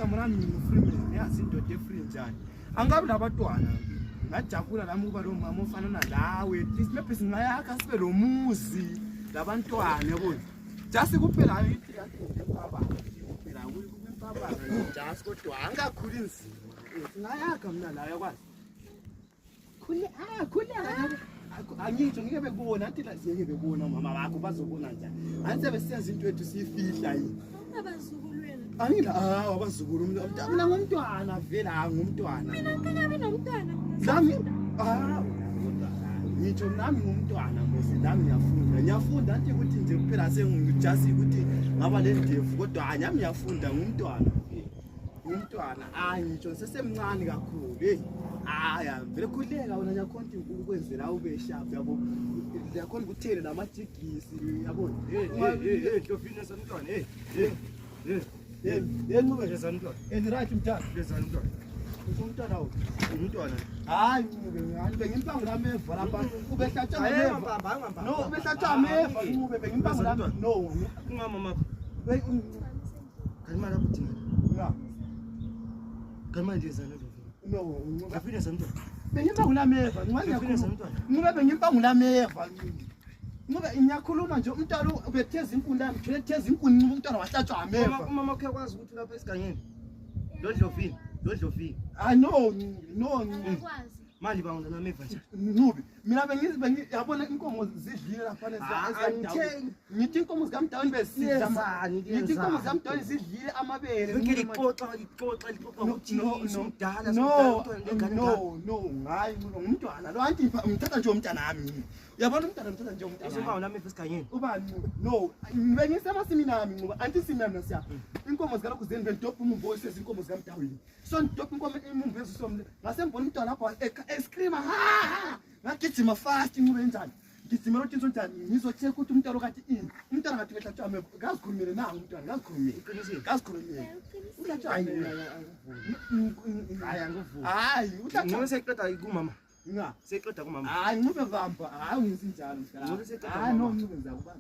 igama lami ngufreeman yazi indoda efree njani angabi labantwana ngajabula lami ukuba lo mama ofana nalawe at least maybe singayakha sibe lo muzi labantwana yabo just kuphela yithi kanti ngempaba kuphela kuyimpaba just kodwa angakhuli inzima singayakha mina la yakwazi khule angitsho ngeke bekubona athi la siyeke bekubona mama bakho bazobona njani anise besiyenza into ethu siyifihla yini abazukulweni angila abazukulu mina ngumntwana vela ngumntwana mina ngikabe nomntwana nami ngitsho nami ngumntwana mose nami ngiyafunda anti ukuthi nje kuphela sengijasi ukuthi ngaba lendevu kodwa anyami ngiyafunda ngumntwana ngitsho sesemncane kakhulu aya vele khuleka wena nyakhonti ukwenzela ube sharp yabo yakhona ukuthele namajigisi yabo hlofini somntwana ngube nje somntwana and right mntana lezantwana umntwana umntwana hayi ngube bengimpangu lami eva lapha ubehlatshwa ngemva no ubehlatshwa ameva ngube bengimpangu lami no ungama kalima lapho nga kalima lezantwana no ngafina somntwana bengimpangu lami eva ngube bengimpangu lami eva ngube ngiyakhuluma nje umntwana ubetheza inkuni lami theza inkuni umntwana wahlatshwa ameva umama wakhe kwazi ukuthi lapha esigangeni dodlofini I know akwazi mali bangona nameva nje nubi mina yabona inkomo zidlile lapha ngithi inkomo zikamdawuni besiza ngithi inkomo zikamdawuni zidlile amabele ngilixoxa ukuthi umdala no ngayi ngumntwana lo anti ngithatha nje umntwana nami yabona umntwana ngithatha nje umntwana uzoba nameva esigangeni ubani no bengisemasimini nami ngoba anti simami nasiya inkomo zikalokhu zeni bentopha umumbo sezinkomo zikamdawini so ngitopha inkomo imumbo ezisomle ngasembona umntwana lapha escreama ngagijima fast ngube njani ngijimela ukuthi njani ngizocheck ukuthi umntwana okathi ini umntwana ngathi behlatshwa ameva ngazikhulumele nangu umntwana ngazikhulumele hayi angivuki hayi ngeke seqeda kumama nga seqeda kumama hayi ngube vamba hayi ngisinjalo no ngube ngizakuba